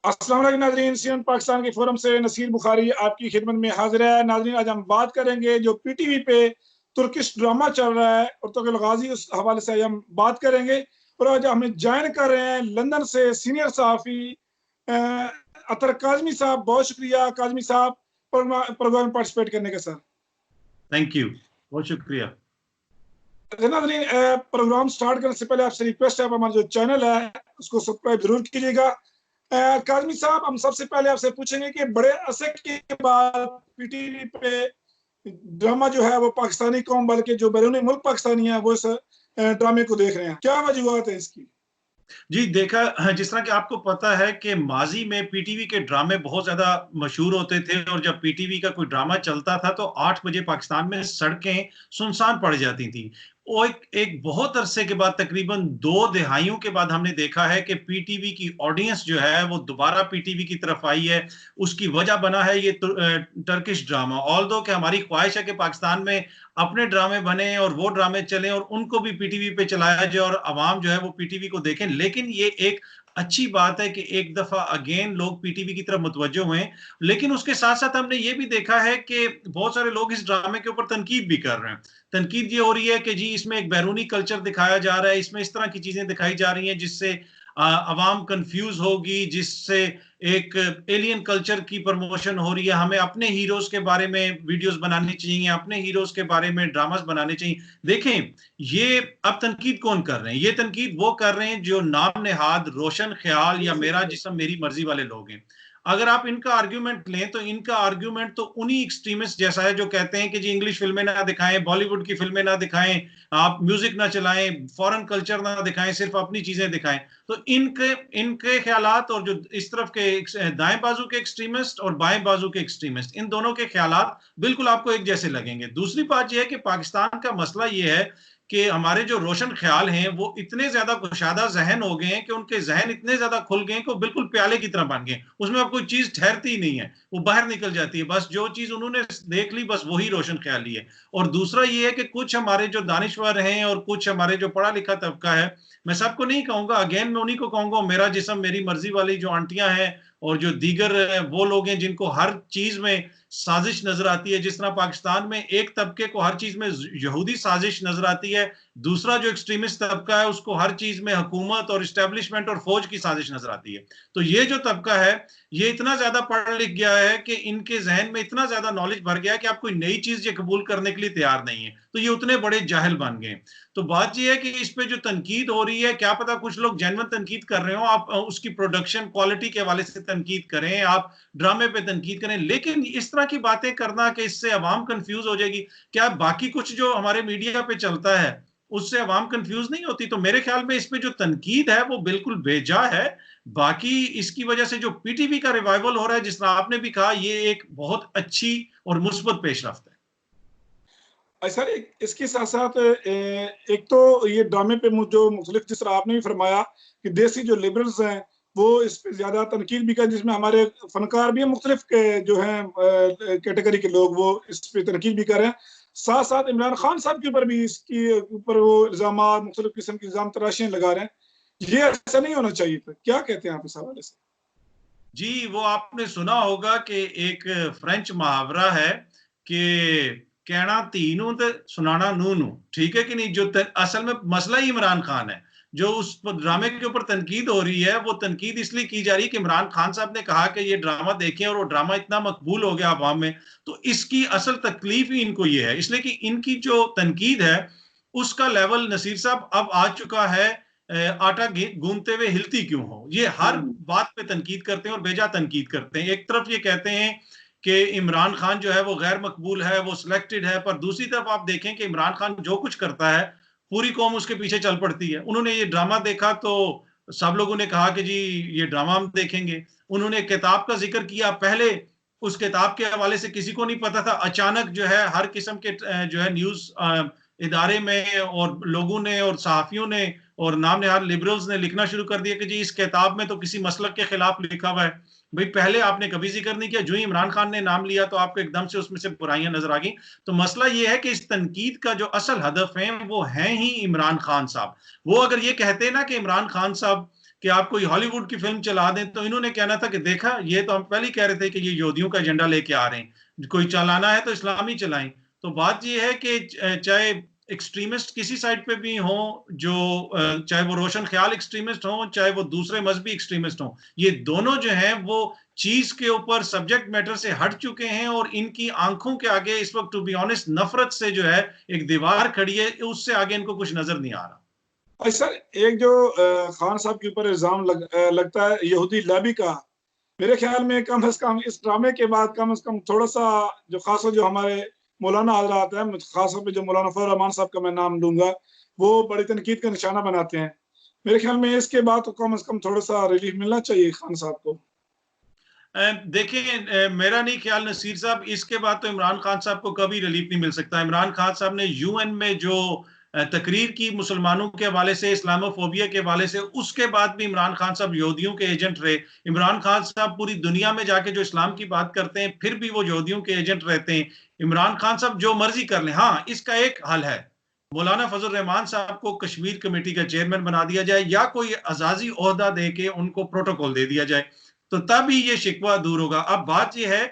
अस्सलाम वालेकुम नाज़रीन, CNN पाकिस्तान के फोरम से नसीर बुखारी आपकी खिदमत में हाजिर है। नाज़रीन, आज हम बात करेंगे जो पीटीवी पे तुर्किश ड्रामा चल रहा है और तुर्क गाजी, उस हवाले से हम बात करेंगे। और आज हमें ज्वाइन कर रहे हैं लंदन से सीनियर सहाफ़ी अतर काज़मी साहब। बहुत शुक्रिया काज़मी साहब प्रोग्राम में पार्टिसिपेट करने के। सर थैंक यू, बहुत शुक्रिया। नाज़रीन, प्रोग्राम स्टार्ट करने से पहले आपसे रिक्वेस्ट है, आप हमारा जो चैनल है उसको सब्सक्राइब जरूर कीजिएगा। काज़मी साहब, हम सबसे पहले आपसे पूछेंगे कि बड़े अरसे के बाद पीटीवी पे ड्रामा जो है वो पाकिस्तानी कौम बल्कि जो बैरूनी मुल्क पाकिस्तानी है वो इस ड्रामे को देख रहे हैं, क्या वजूहत है इसकी? जी देखा, जिस तरह कि आपको पता है कि माजी में पीटीवी के ड्रामे बहुत ज्यादा मशहूर होते थे और जब पीटीवी का कोई ड्रामा चलता था तो 8 बजे पाकिस्तान में सड़कें सुनसान पड़ जाती थी। वो एक बहुत अरसे के बाद, तकरीबन 2 दहाइयों के बाद हमने देखा है कि पीटीवी की ऑडियंस जो है वो दोबारा पीटीवी की तरफ आई है। उसकी वजह बना है ये टर्किश ड्रामा। ऑल्दो कि हमारी ख्वाहिश है कि पाकिस्तान में अपने ड्रामे बने और वो ड्रामे चलें और उनको भी पीटीवी पे चलाया जाए और अवाम जो है वो पीटीवी को देखें, लेकिन ये एक अच्छी बात है कि एक दफा अगेन लोग पीटीवी की तरफ मुतवज्जो हुए। लेकिन उसके साथ साथ हमने ये भी देखा है कि बहुत सारे लोग इस ड्रामे के ऊपर तनकीद भी कर रहे हैं। तनकीद ये हो रही है कि जी इसमें एक बैरूनी कल्चर दिखाया जा रहा है, इसमें इस तरह की चीजें दिखाई जा रही हैं जिससे अवाम कंफ्यूज होगी, जिससे एक एलियन कल्चर की प्रमोशन हो रही है। हमें अपने हीरोज के बारे में वीडियोस बनानी चाहिए, अपने हीरोज के बारे में ड्रामास बनाने चाहिए। देखें, ये अब तनकीद कौन कर रहे हैं? ये तनकीद वो कर रहे हैं जो नाम नेहाद रोशन ख्याल या मेरा जिस्म मेरी मर्जी वाले लोग हैं। अगर आप इनका आर्ग्यूमेंट लें तो इनका आर्ग्यूमेंट तो उन्हीं एक्सट्रीमिस्ट जैसा है जो कहते हैं कि जी इंग्लिश फिल्में ना दिखाएं, बॉलीवुड की फिल्में ना दिखाएं, आप म्यूजिक ना चलाएं, फॉरेन कल्चर ना दिखाएं, सिर्फ अपनी चीजें दिखाएं। तो इनके इनके ख्यालात और जो इस तरफ के दाएं बाजू के एक्सट्रीमिस्ट और बाएं बाजू के एक्सट्रीमिस्ट, इन दोनों के ख्यालात बिल्कुल आपको एक जैसे लगेंगे। दूसरी बात यह है कि पाकिस्तान का मसला यह है कि हमारे जो रोशन ख्याल हैं वो इतने ज्यादा कुशादा जहन हो गए हैं कि उनके जहन इतने ज्यादा खुल गए हैं कि वो बिल्कुल प्याले की तरह बन गए। उसमें अब कोई चीज ठहरती ही नहीं है, वो बाहर निकल जाती है। बस जो चीज उन्होंने देख ली बस वही रोशन ख्याली है। और दूसरा ये है कि कुछ हमारे जो दानिश्वर हैं और कुछ हमारे जो पढ़ा लिखा तबका है, मैं सबको नहीं कहूंगा, अगेन मैं उन्हीं को कहूंगा, मेरा जिस्म मेरी मर्जी वाली जो आंटियां हैं और जो दीगर वो लोग हैं जिनको हर चीज में साजिश नजर आती है। जिस तरह पाकिस्तान में एक तबके को हर चीज में यहूदी साजिश नजर आती है, दूसरा जो एक्सट्रीमिस्ट तबका है उसको हर चीज में हुकूमत और इस्टेब्लिशमेंट और फौज की साजिश नजर आती है। तो ये जो तबका है ये इतना ज्यादा पढ़ लिख गया है कि इनके जहन में इतना ज्यादा नॉलेज भर गया है कि आप कोई नई चीज ये कबूल करने के लिए तैयार नहीं है। तो ये उतने बड़े जाहिल बन गए। तो बात यह है कि इस पे जो तनकीद हो रही है, क्या पता कुछ लोग जेन्युइन तनकीद कर रहे हो, आप उसकी प्रोडक्शन क्वालिटी के हवाले से तनकीद करें, आप ड्रामे पे तनकीद करें, लेकिन इस तरह की बातें करना कि इससे अवाम कंफ्यूज हो जाएगी, क्या बाकी कुछ जो हमारे मीडिया पे चलता है उससे अवाम कंफ्यूज नहीं होती? तो मेरे ख्याल में इस पे जो तनकीद है वो बिल्कुल बेजा है। बाकी इसकी वजह से जो पीटीवी का रिवाइवल हो रहा है, जिस तरह आपने भी कहा, ये एक बहुत अच्छी और मुस्बत पेशरफ्त है। सर, इसके साथ साथ एक तो ये ड्रामे पे जो मुख्तलिफ, जिस तरह आपने भी फरमाया कि देसी जो लिबरल्स हैं वो इस पे ज्यादा तनकीद भी कर, जिसमें हमारे फनकार भी हैं, मुख्तलिफ जो हैं कैटेगरी के लोग, वो इस पे तनकीद भी कर रहे हैं। साथ साथ इमरान खान साहब के ऊपर भी इसके ऊपर वो इल्जाम, मुख्तलिफ किस्म के इल्जाम तराशियां लगा रहे हैं। ये ऐसा नहीं होना चाहिए था, क्या कहते हैं आप इस हवाले से? जी, वो आपने सुना होगा कि एक फ्रेंच मुहावरा है कि कहना तीनों ते सुनाना नूनू, ठीक है कि नहीं? जो असल में मसला ही इमरान खान है। जो उस ड्रामे के ऊपर तनकीद हो रही है वो तनकीद इसलिए की जा रही है कि इमरान खान साहब ने कहा कि ये ड्रामा देखें और वो ड्रामा इतना मकबूल हो गया अवाम में। तो इसकी असल तकलीफ ही इनको ये है, इसलिए कि इनकी जो तनकीद है उसका लेवल, नसीर साहब, अब आ चुका है आटा गूंथते हुए हिलती क्यों हो। ये हर बात पे तनकीद करते हैं और बेजा तनकीद करते हैं। एक तरफ ये कहते हैं कि इमरान खान जो है वो गैर मकबूल है, वो सिलेक्टेड है, पर दूसरी तरफ आप देखें कि इमरान खान जो कुछ करता है पूरी कौम उसके पीछे चल पड़ती है। उन्होंने ये ड्रामा देखा तो सब लोगों ने कहा कि जी ये ड्रामा हम देखेंगे। उन्होंने किताब का जिक्र किया, पहले उस किताब के हवाले से किसी को नहीं पता था, अचानक जो है हर किस्म के जो है न्यूज इदारे में और लोगों ने और सहाफियों ने और नाम नहाद लिबरल्स ने लिखना शुरू कर दिया कि जी इस किताब में तो किसी मसलक के खिलाफ लिखा हुआ है। भाई पहले आपने कभी जिक्र नहीं किया, जो ही इमरान खान ने नाम लिया तो आपको एकदम से उसमें से बुराइयां नजर आ गई। तो मसला यह है कि इस तनकीद का जो असल हदफ है वो है ही इमरान खान साहब। वो अगर ये कहते ना कि इमरान खान साहब कि आप कोई हॉलीवुड की फिल्म चला दें, तो इन्होंने कहना था कि देखा, ये तो हम पहले ही कह रहे थे कि ये यहूदियों का एजेंडा लेके आ रहे हैं, कोई चलाना है तो इस्लामी चलाएं। तो बात ये है कि चाहे एक्सट्रीमिस्ट किसी साइड पे भी हो, जो चाहे वो रोशन ख्याल एक्सट्रीमिस्ट हो, चाहे वो दूसरे मजहबी एक्सट्रीमिस्ट हो, ये दोनों जो हैं वो चीज के ऊपर, सब्जेक्ट मैटर से हट चुके हैं, और इनकी आंखों के आगे इस वक्त, टू बी ऑनेस्ट, नफरत से जो है एक दीवार खड़ी है, उससे आगे इनको कुछ नजर नहीं आ रहा। और सर, एक जो खान साहब के ऊपर इल्जाम लगता है यहूदी लॉबी का, मेरे ख्याल में कम से कम इस ड्रामे के बाद कम से कम थोड़ा सा, जो खासा जो हमारे मौलाना हजरात हैं, खासतौर पे जो मौलाना फजल रहमान साहब का मैं नाम लूंगा, वो बड़ी तनकीद का निशाना बनाते हैं। मेरे ख्याल में इसके बाद तो कम से कम थोड़ा सा रिलीफ मिलना चाहिए खान साहब को। देखिए, मेरा नहीं ख्याल नसीर साहब, इसके बाद तो इमरान खान साहब को कभी रिलीफ नहीं मिल सकता। इमरान खान साहब ने यूएन में जो तकरीर की मुसलमानों के हवाले से, इस्लामोफोबिया के हवाले से, उसके बाद भी इमरान खान साहब यहूदियों के एजेंट रहे। इमरान खान साहब पूरी दुनिया में जाके जो इस्लाम की बात करते हैं, फिर भी वो यहूदियों के एजेंट रहते हैं। इमरान खान साहब जो मर्जी कर लें। हाँ, इसका एक हल है, मौलाना फजल रहमान साहब को कश्मीर कमेटी का चेयरमैन बना दिया जाए, या कोई अजाजी ओहदा दे के उनको प्रोटोकॉल दे दिया जाए, तो तब ही ये शिकवा दूर होगा। अब बात ये है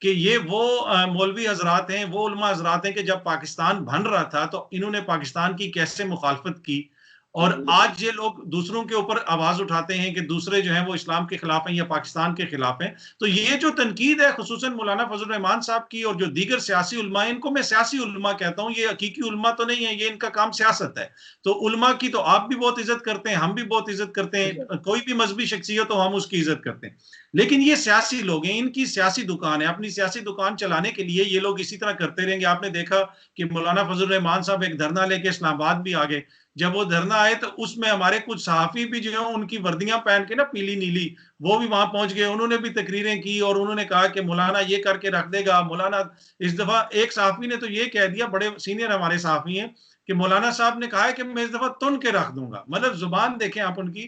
कि ये वो मौलवी हजरात हैं, वो उलमा हजरात हैं कि जब पाकिस्तान बन रहा था तो इन्होंने पाकिस्तान की कैसे मुखालफत की, और आज ये लोग दूसरों के ऊपर आवाज उठाते हैं कि दूसरे जो हैं वो इस्लाम के खिलाफ हैं या पाकिस्तान के खिलाफ हैं। तो ये जो तनकीद है खुसूसन मौलाना फजल रहमान साहब की और जो दीगर सियासी उलमा है, इनको मैं सियासी उलमा कहता हूं, ये हकीकी उलमा तो नहीं है, ये इनका काम सियासत है। तो उलमा की तो आप भी बहुत इज्जत करते हैं, हम भी बहुत इज्जत करते हैं, कोई भी मजहबी शख्सियत तो हम उसकी इज्जत करते हैं। लेकिन ये सियासी लोग हैं, इनकी सियासी दुकान है, अपनी सियासी दुकान चलाने के लिए ये लोग इसी तरह करते रहेंगे। आपने देखा कि मौलाना फजल रहमान साहब एक धरना लेके इस्लामाबाद भी आ गए। जब वो धरना आए तो उसमें हमारे कुछ सहाफी भी जो है उनकी वर्दियां पहन के ना, पीली नीली, वो भी वहां पहुंच गए, उन्होंने भी तकरीरें की और उन्होंने कहा कि मौलाना ये करके रख देगा। मौलाना, इस दफा एक सहाफी ने तो ये कह दिया, बड़े सीनियर हमारे सहाफी हैं, कि मौलाना साहब ने कहा है कि मैं इस दफा तुन के रख दूंगा। मतलब जुबान देखें आप उनकी।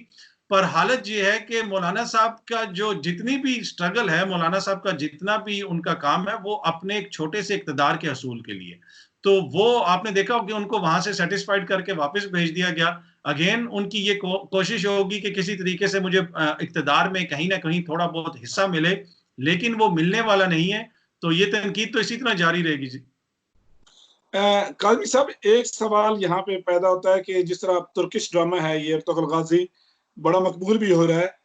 पर हालत ये है कि मौलाना साहब का जो जितनी भी स्ट्रगल है, मौलाना साहब का जितना भी उनका काम है, वो अपने एक छोटे से इक्तदार के हसूल के लिए। तो वो आपने देखा कि उनको वहां से सेटिस्फाइड करके वापस भेज दिया गया। अगेन उनकी ये कोशिश होगी कि किसी तरीके से मुझे इक्तदार में कहीं ना कहीं थोड़ा बहुत हिस्सा मिले, लेकिन वो मिलने वाला नहीं है। तो ये तनकीद तो इसी तरह जारी रहेगी जी। काजमी साहब, एक सवाल यहाँ पे पैदा होता है कि जिस तरह तुर्किश ड्रामा है ये अर्तुगरुल गाजी, बड़ा मकबूल भी हो रहा है,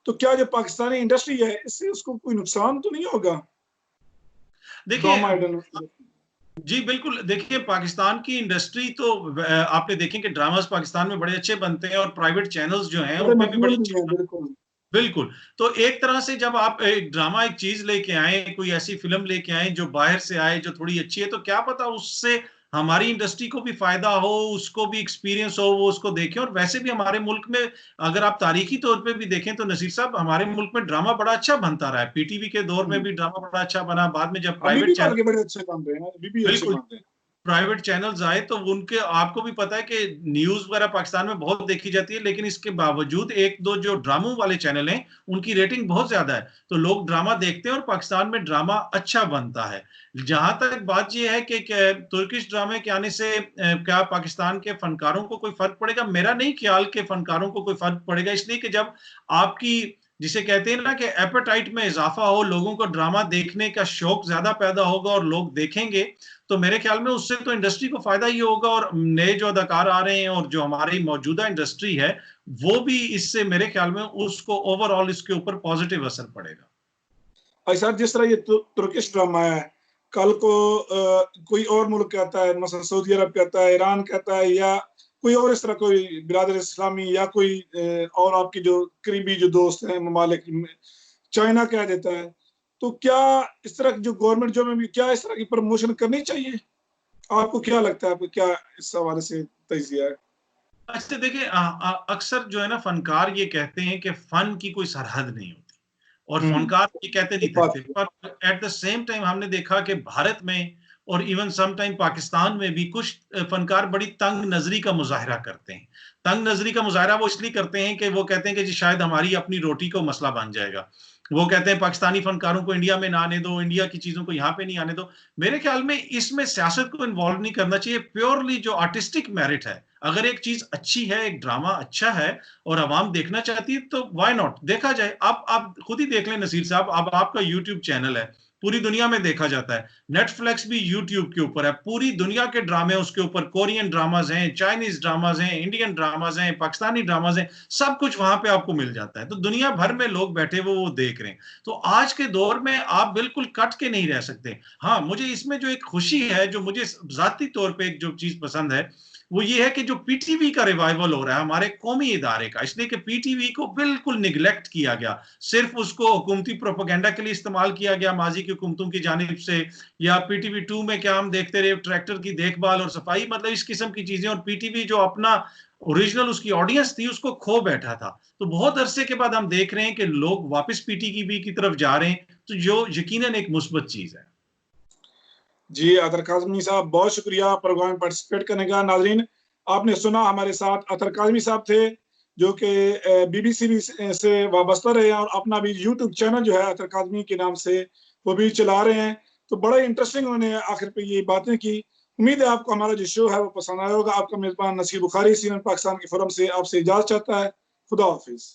तो क्या जो पाकिस्तानी इंडस्ट्री है इससे उसको कोई नुकसान तो नहीं होगा? देखिए जी, बिल्कुल। देखिए, पाकिस्तान की इंडस्ट्री तो आपने देखें कि ड्रामास पाकिस्तान में बड़े अच्छे बनते हैं और प्राइवेट चैनल्स जो हैं उन पे भी बड़े अच्छे। बिल्कुल बिल्कुल। तो एक तरह से जब आप एक ड्रामा, एक चीज लेके आए, कोई ऐसी फिल्म लेके आए जो बाहर से आए, जो थोड़ी अच्छी है, तो क्या पता उससे हमारी इंडस्ट्री को भी फायदा हो, उसको भी एक्सपीरियंस हो, वो उसको देखें। और वैसे भी हमारे मुल्क में अगर आप तारीखी तौर पे भी देखें तो नसीर साहब, हमारे मुल्क में ड्रामा बड़ा अच्छा बनता रहा है। पीटीवी के दौर में भी ड्रामा बड़ा अच्छा बना, बाद में जब अभी प्राइवेट भी चैनल, बड़े अच्छे काम रहे हैं, अभी भी अच्छे बिल्कुल, काम रहे हैं। प्राइवेट चैनल्स आए तो उनके, आपको भी पता है कि न्यूज वगैरह पाकिस्तान में बहुत देखी जाती है, लेकिन इसके बावजूद एक दो जो ड्रामों वाले चैनल हैं उनकी रेटिंग बहुत ज्यादा है, तो लोग ड्रामा देखते हैं और पाकिस्तान में ड्रामा अच्छा बनता है। जहां तक बात यह है कि तुर्किश ड्रामे के आने से क्या पाकिस्तान के फनकारों को कोई फर्क पड़ेगा? मेरा नहीं ख्याल कि फनकारों को कोई फर्क पड़ेगा, इसलिए कि जब आपकी, जिसे कहते हैं ना कि एपेटाइट में इजाफा हो, लोगों को ड्रामा देखने का शौक ज्यादा पैदा होगा और लोग देखेंगे, तो मेरे ख्याल में उससे तो इंडस्ट्री को फायदा ही होगा। और नए जो अदाकार आ रहे हैं और जो हमारी मौजूदा इंडस्ट्री है, वो भी इससे मेरे ख्याल में उसको ओवरऑल इसके ऊपर पॉजिटिव असर पड़ेगा। ऐसा जिस तरह ये तुर्किश ड्रामा है, कल को कोई और मुल्क कहता है, मसलन सऊदी अरब कहता है, ईरान कहता है, या कोई और इस तरह कोई बिरादर इस्लामी या कोई और आपकी जो करीबी जो दोस्त हैं ममालिक, चाइना कह देता है, तो क्या इस तरह की जो गवर्नमेंट जो में भी क्या इस तरह की प्रमोशन करनी चाहिए? आपको क्या लगता है, आपको क्या इस हवाले से तजिया है? अच्छा, देखिए, अक्सर जो है ना, फनकार ये कहते हैं कि फन की कोई सरहद नहीं होती, और फनकार ये कहते नहीं थकते। पर एट द सेम टाइम हमने देखा कि भारत में और इवन सम टाइम पाकिस्तान में भी कुछ फनकार बड़ी तंग नजरी का मुजाहरा करते हैं। तंग नजरी का मुजाहरा वो इसलिए करते हैं कि वो कहते हैं कि जी शायद हमारी अपनी रोटी को मसला बन जाएगा। वो कहते हैं पाकिस्तानी फनकारों को इंडिया में ना आने दो, इंडिया की चीजों को यहाँ पे नहीं आने दो। मेरे ख्याल में इसमें सियासत को इन्वॉल्व नहीं करना चाहिए। प्योरली जो आर्टिस्टिक मेरिट है, अगर एक चीज अच्छी है, एक ड्रामा अच्छा है और आवाम देखना चाहती है तो व्हाई नॉट, देखा जाए। आप खुद ही देख लें नसीर साहब, अब आपका यूट्यूब चैनल है, पूरी दुनिया में देखा जाता है। नेटफ्लिक्स भी यूट्यूब के ऊपर है, पूरी दुनिया के ड्रामे उसके ऊपर, कोरियन ड्रामाज हैं, चाइनीज ड्रामाज हैं, इंडियन ड्रामाज हैं, पाकिस्तानी ड्रामाज हैं, सब कुछ वहां पे आपको मिल जाता है। तो दुनिया भर में लोग बैठे वो देख रहे हैं। तो आज के दौर में आप बिल्कुल कट के नहीं रह सकते। हाँ, मुझे इसमें जो एक खुशी है, जो मुझे जाती तौर पे एक जो चीज पसंद है, वो ये है कि जो पीटीवी का रिवाइवल हो रहा है हमारे कौमी इदारे का, इसलिए कि पीटीवी को बिल्कुल निगलेक्ट किया गया, सिर्फ उसको हुकूमती प्रोपेगेंडा के लिए इस्तेमाल किया गया माजी की हुकूमतों की जानिब से, या पीटीवी 2 में क्या हम देखते रहे, ट्रैक्टर की देखभाल और सफाई, मतलब इस किस्म की चीजें। और पीटीवी जो अपना ओरिजिनल उसकी ऑडियंस थी उसको खो बैठा था। तो बहुत अरसे के बाद हम देख रहे हैं कि लोग वापस पीटीवी की तरफ जा रहे हैं, तो जो यकीनन एक मुस्बत चीज है। जी अतर काज़मी साहब, बहुत शुक्रिया प्रोग्राम में पार्टिसिपेट करने का। नाजरीन, आपने सुना हमारे साथ अतर काज़मी साहब थे, जो कि बीबीसी से वाबस्ता रहे हैं और अपना भी यूट्यूब चैनल जो है अतर काज़मी के नाम से वो भी चला रहे हैं। तो बड़ा इंटरेस्टिंग उन्होंने आखिर पे ये बातें की। उम्मीद है आपको हमारा जो शो है वो पसंद आया होगा। आपका मेजबान नसीर बुखारी, CNN पाकिस्तान के फोरम से आपसे इजाजत चाहता है। खुदा हाफिज।